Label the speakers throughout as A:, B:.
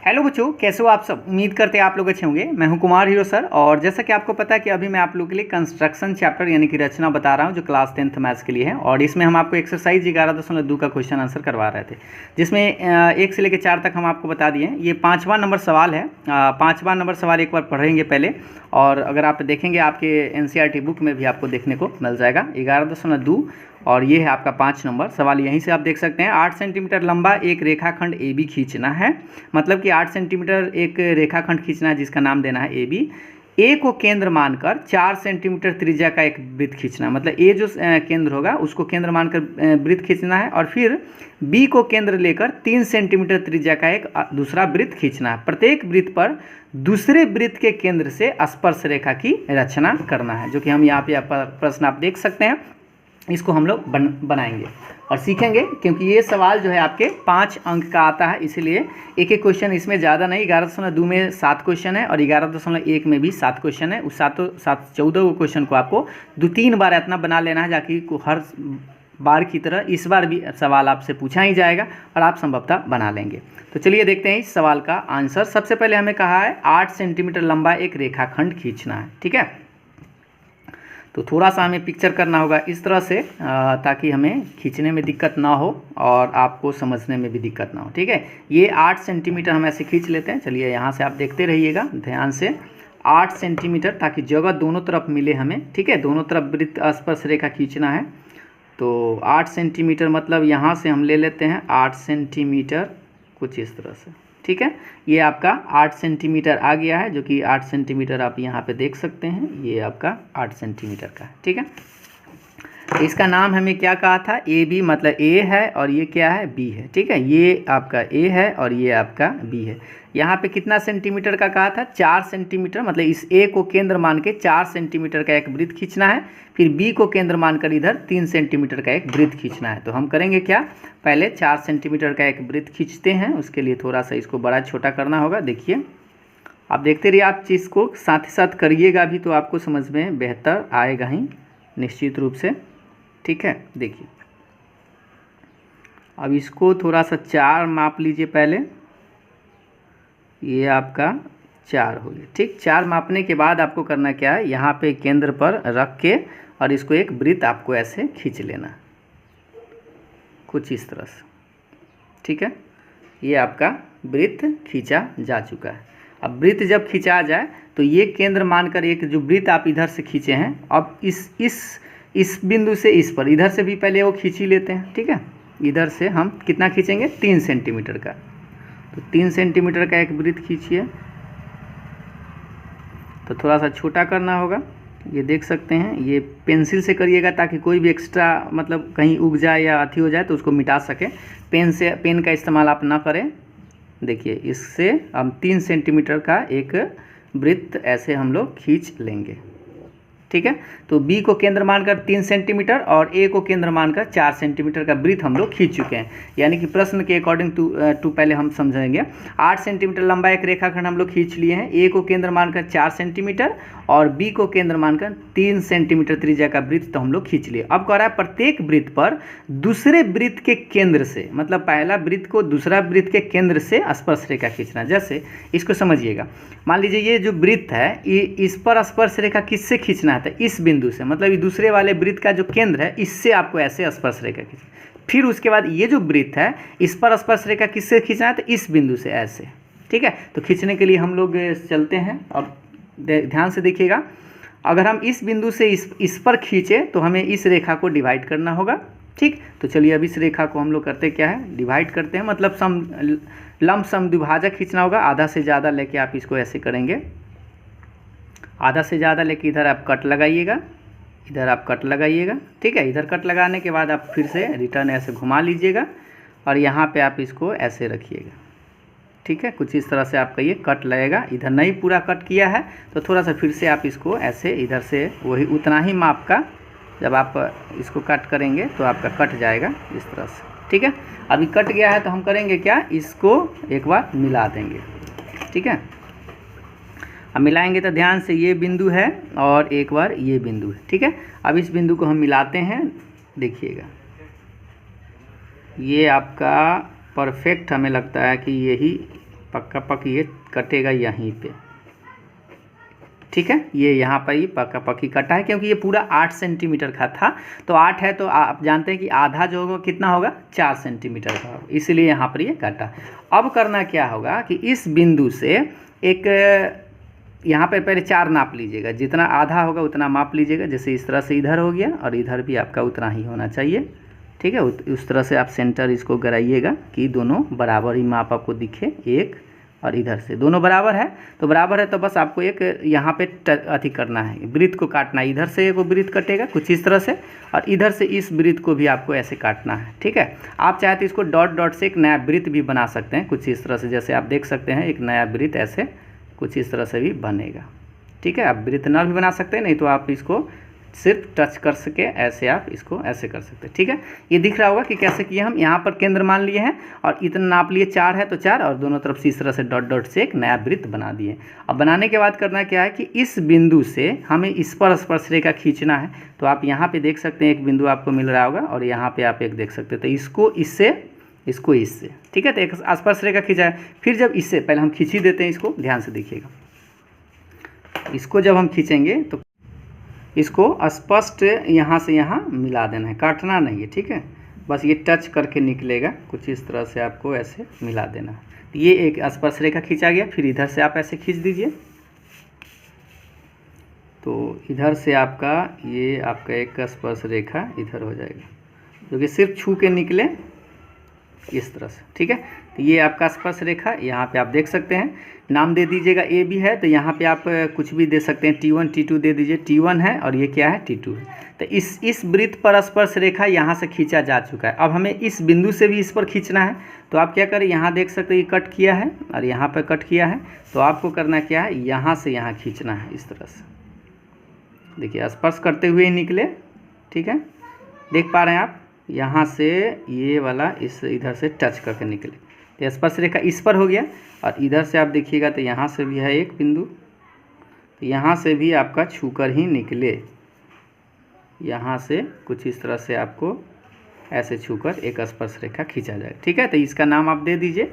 A: Hello बच्चों, कैसे हो आप सब। उम्मीद करते हैं आप लोग अच्छे होंगे। मैं हूं कुमार हीरो सर। और जैसा कि आपको पता है कि अभी मैं आप लोगों के लिए कंस्ट्रक्शन चैप्टर यानी कि रचना बता रहा हूं जो क्लास 10th मैथ्स के लिए है। और इसमें हम आपको एक्सरसाइज 11.2 का क्वेश्चन आंसर करवा रहे थे, जिसमें 1 से लेकर 4 तक हम आपको बता दिए। ये 5वां नंबर सवाल है। 5वां नंबर सवाल एक बार पढ़ेंगे पहले, और अगर आप देखेंगे आपके NCERT बुक में भी आपको देखने को मिल जाएगा 11.2। और ये है आपका 5 नंबर सवाल। यहीं से आप देख सकते हैं 8 सेंटीमीटर लंबा एक रेखाखंड AB खींचना है। मतलब कि 8 सेंटीमीटर एक रेखाखंड खींचना है जिसका नाम देना है AB। A को केंद्र मानकर 4 सेंटीमीटर त्रिज्या का एक वृत्त खींचना है। मतलब A जो केंद्र होगा उसको केंद्र मानकर वृत्त खींचना है, और फिर B को केंद्र लेकर 3 सेंटीमीटर त्रिज्या का एक दूसरा वृत्त खींचना है। प्रत्येक वृत्त पर दूसरे वृत्त के केंद्र से स्पर्श रेखा की रचना करना है, जो कि हम यहाँ पे प्रश्न आप देख सकते हैं। इसको हम लोग बनाएंगे और सीखेंगे, क्योंकि ये सवाल जो है आपके 5 अंक का आता है, इसीलिए एक एक क्वेश्चन इसमें ज़्यादा नहीं। 11.2 में 7 क्वेश्चन है और 11.1 में भी 7 क्वेश्चन है। उस 14 क्वेश्चन को आपको 2-3 बार इतना बना लेना है, ताकि हर बार की तरह इस बार भी सवाल आपसे पूछा ही जाएगा और आप संभवतः बना लेंगे। तो चलिए देखते हैं इस सवाल का आंसर। सबसे पहले हमें कहा है 8 सेंटीमीटर लंबा एक रेखाखंड खींचना है। ठीक है, तो थोड़ा सा हमें पिक्चर करना होगा इस तरह से, ताकि हमें खींचने में दिक्कत ना हो और आपको समझने में भी दिक्कत ना हो। ठीक है, ये 8 सेंटीमीटर हम ऐसे खींच लेते हैं। चलिए यहाँ से आप देखते रहिएगा ध्यान से। 8 सेंटीमीटर, ताकि जगह दोनों तरफ मिले हमें। ठीक है, दोनों तरफ वृत्त स्पर्श रेखा खींचना है। तो 8 सेंटीमीटर मतलब यहाँ से हम ले लेते हैं 8 सेंटीमीटर कुछ इस तरह से। ठीक है, ये आपका 8 सेंटीमीटर आ गया है, जो कि 8 सेंटीमीटर आप यहाँ पे देख सकते हैं। ये आपका 8 सेंटीमीटर का है। ठीक है, इसका नाम हमें क्या कहा था, AB। मतलब A है और ये क्या है, B है। ठीक है, ये आपका A है और ये आपका B है। यहाँ पे कितना सेंटीमीटर का कहा था, 4 सेंटीमीटर। मतलब इस A को केंद्र मान के 4 सेंटीमीटर का एक वृत्त खींचना है, फिर B को केंद्र मानकर इधर 3 सेंटीमीटर का एक वृत्त खींचना है। तो हम करेंगे क्या, पहले 4 सेंटीमीटर का एक वृत्त खींचते हैं। उसके लिए थोड़ा सा इसको बड़ा छोटा करना होगा। देखिए, आप देखते रहिए, आप चीज़ को साथ ही साथ करिएगा भी तो आपको समझ में बेहतर आएगा ही निश्चित रूप से। ठीक है, देखिए अब इसको थोड़ा सा 4 माप लीजिए पहले। ये आपका 4 हो गया। ठीक, 4 मापने के बाद आपको करना क्या है, यहाँ पे केंद्र पर रख के और इसको एक वृत्त आपको ऐसे खींच लेना कुछ इस तरह से। ठीक है, ये आपका वृत्त खींचा जा चुका है। अब वृत्त जब खींचा जाए तो ये केंद्र मानकर एक जो वृत्त आप इधर से खींचे हैं, अब इस बिंदु से इस पर इधर से भी पहले वो खींच ही लेते हैं। ठीक है, इधर से हम कितना खींचेंगे, 3 सेंटीमीटर का। तो 3 सेंटीमीटर का एक वृत्त खींचिए। तो थोड़ा सा छोटा करना होगा, ये देख सकते हैं। ये पेंसिल से करिएगा ताकि कोई भी एक्स्ट्रा मतलब कहीं उग जाए या अथी हो जाए तो उसको मिटा सके। पेन का इस्तेमाल आप ना करें। देखिए, इससे हम 3 सेंटीमीटर का एक वृत्त ऐसे हम लोग खींच लेंगे। ठीक है, तो B को केंद्र मानकर 3 सेंटीमीटर और A को केंद्र मानकर 4 सेंटीमीटर का वृत्त हम लोग खींच चुके हैं। यानी कि प्रश्न के अकॉर्डिंग टू पहले हम समझेंगे। 8 सेंटीमीटर लंबा एक रेखाखंड हम लोग खींच लिए हैं। A को केंद्र मानकर 4 सेंटीमीटर और B को केंद्र मानकर 3 सेंटीमीटर त्रिज्या का वृत्त तो हम लोग खींच लिए। अब कह रहा है प्रत्येक वृत्त पर दूसरे वृत्त के केंद्र से, मतलब पहला वृत्त को दूसरा वृत्त के केंद्र से स्पर्श रेखा खींचना। जैसे इसको समझिएगा, मान लीजिए ये जो वृत्त है, इस पर स्पर्श रेखा किससे खींचना है, इस बिंदु से। मतलब ये दूसरे वाले वृत्त का जो केंद्र है, इससे आपको ऐसे स्पर्श रेखा खींचना। फिर उसके बाद ये जो वृत्त है, इस पर स्पर्श रेखा किससे खींचना है, तो इस बिंदु से ऐसे। ठीक है, तो खींचने के लिए हम लोग चलते हैं और ध्यान से देखिएगा। अगर हम इस बिंदु से इस पर खींचे तो हमें इस रेखा को डिवाइड करना होगा। ठीक, तो चलिए अब इस रेखा को हम लोग करते क्या है, डिवाइड करते हैं। मतलब लंब समद्विभाजक खींचना होगा। आधा से ज़्यादा लेके आप इसको ऐसे करेंगे, आधा से ज़्यादा लेके इधर आप कट लगाइएगा, इधर आप कट लगाइएगा। ठीक है, इधर कट लगाने के बाद आप फिर से रिटर्न ऐसे घुमा लीजिएगा और यहाँ पे आप इसको ऐसे रखिएगा। ठीक है, कुछ इस तरह से आपका ये कट लगेगा। इधर नहीं पूरा कट किया है तो थोड़ा सा फिर से आप इसको ऐसे इधर से वही उतना ही माप का जब आप इसको कट करेंगे तो आपका कट जाएगा इस तरह से। ठीक है, अभी कट गया है तो हम करेंगे क्या, इसको एक बार मिला देंगे। ठीक है, अब मिलाएंगे तो ध्यान से ये बिंदु है और एक बार ये बिंदु है। ठीक है, अब इस बिंदु को हम मिलाते हैं। देखिएगा, ये आपका परफेक्ट हमें लगता है कि यही पक्का पक्की ये कटेगा यहीं पे, ठीक है। ये यहाँ पर ही पक्का पक्की कटा है क्योंकि ये पूरा 8 सेंटीमीटर का था, तो 8 है तो आप जानते हैं कि आधा जो होगा कितना होगा 4 सेंटीमीटर का होगा, इसलिए यहाँ पर ये कटा। अब करना क्या होगा कि इस बिंदु से एक यहाँ पर पहले 4 नाप लीजिएगा, जितना आधा होगा उतना माप लीजिएगा। जैसे इस तरह से इधर हो गया और इधर भी आपका उतना ही होना चाहिए, ठीक है। उस तरह से आप सेंटर इसको कराइएगा कि दोनों बराबर ही माप आपको दिखे, एक और इधर से दोनों बराबर है। तो बराबर है तो बस आपको एक यहाँ पे अथी करना है, वृत्त को काटना है। इधर से एक वृत्त कटेगा कुछ इस तरह से, और इधर से इस वृत्त को भी आपको ऐसे काटना है, ठीक है। आप चाहे तो इसको डॉट डॉट से एक नया वृत्त भी बना सकते हैं कुछ इस तरह से, जैसे आप देख सकते हैं एक नया वृत्त ऐसे कुछ इस तरह से भी बनेगा, ठीक है। आप वृत्त न भी बना सकते हैं, नहीं तो आप इसको सिर्फ टच कर सके ऐसे आप इसको ऐसे कर सकते हैं, ठीक है। ये दिख रहा होगा कि कैसे किए हम। यहाँ पर केंद्र मान लिए हैं और इतना नाप लिए 4 है तो 4, और दोनों तरफ से इस तरह से डॉट डॉट से एक नया वृत्त बना दिए। अब बनाने के बाद करना क्या है कि इस बिंदु से हमें इस पर स्पर्श रेखा खींचना है। तो आप यहाँ पे देख सकते हैं एक बिंदु आपको मिल रहा होगा और यहाँ पे आप एक देख सकते हैं, तो इसको इससे, ठीक है। तो एक स्पर्श रेखा खींचा है। फिर जब इससे पहले हम खींच ही देते हैं इसको, ध्यान से देखिएगा। इसको जब हम खींचेंगे तो इसको स्पष्ट यहाँ से यहाँ मिला देना है, काटना नहीं है, ठीक है। बस ये टच करके निकलेगा कुछ इस तरह से, आपको ऐसे मिला देना है। ये एक स्पर्श रेखा खींचा गया। फिर इधर से आप ऐसे खींच दीजिए, तो इधर से आपका ये आपका एक स्पर्श रेखा इधर हो जाएगा, जो कि सिर्फ छू के निकले इस तरह से, ठीक है। तो ये आपका स्पर्श रेखा यहाँ पे आप देख सकते हैं। नाम दे दीजिएगा, ए भी है तो यहाँ पे आप कुछ भी दे सकते हैं, T1 T2 दे दीजिए। T1 है और ये क्या है T2 है। तो इस वृत्त पर स्पर्श रेखा यहाँ से खींचा जा चुका है। अब हमें इस बिंदु से भी इस पर खींचना है, तो आप क्या करें, यहाँ देख सकते हैं कट किया है और यहाँ पर कट किया है। तो आपको करना क्या है, यहाँ से यहाँ खींचना है इस तरह से। देखिए स्पर्श करते हुए ही निकले, ठीक है। देख पा रहे हैं आप, यहाँ से ये वाला इस इधर से टच करके निकले, तो स्पर्श रेखा इस पर हो गया। और इधर से आप देखिएगा तो यहाँ से भी है एक बिंदु, तो यहाँ से भी आपका छूकर ही निकले। यहाँ से कुछ इस तरह से आपको ऐसे छूकर एक स्पर्श रेखा खींचा जाए, ठीक है। तो इसका नाम आप दे दीजिए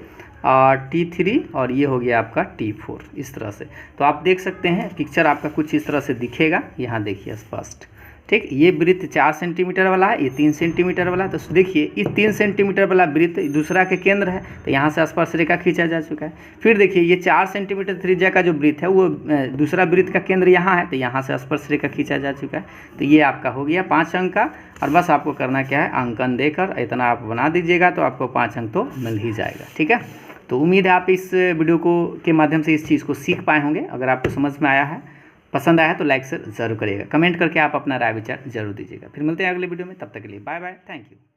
A: T3 और ये हो गया आपका T4 इस तरह से। तो आप देख सकते हैं पिक्चर आपका कुछ इस तरह से दिखेगा। यहाँ देखिए स्पष्ट, ठीक। ये वृत्त 4 सेंटीमीटर वाला है, ये 3 सेंटीमीटर वाला है। तो देखिए इस 3 सेंटीमीटर वाला वृत्त दूसरा के केंद्र है, तो यहाँ से स्पर्श रेखा खींचा जा चुका है। फिर देखिए ये 4 सेंटीमीटर त्रिज्या का जो वृत्त है वो दूसरा वृत्त का केंद्र यहाँ है, तो यहाँ से स्पर्श रेखा खींचा जा चुका है। तो ये आपका हो गया 5 अंक का। और बस आपको करना क्या है, अंकन देकर इतना आप बना दीजिएगा तो आपको 5 अंक तो मिल ही जाएगा, ठीक है। तो उम्मीद है आप इस वीडियो के माध्यम से इस चीज़ को सीख पाए होंगे। अगर आपको समझ में आया है, पसंद आया तो लाइक से ज़रूर करिएगा। कमेंट करके आप अपना राय विचार जरूर दीजिएगा। फिर मिलते हैं अगले वीडियो में, तब तक के लिए बाय बाय, थैंक यू।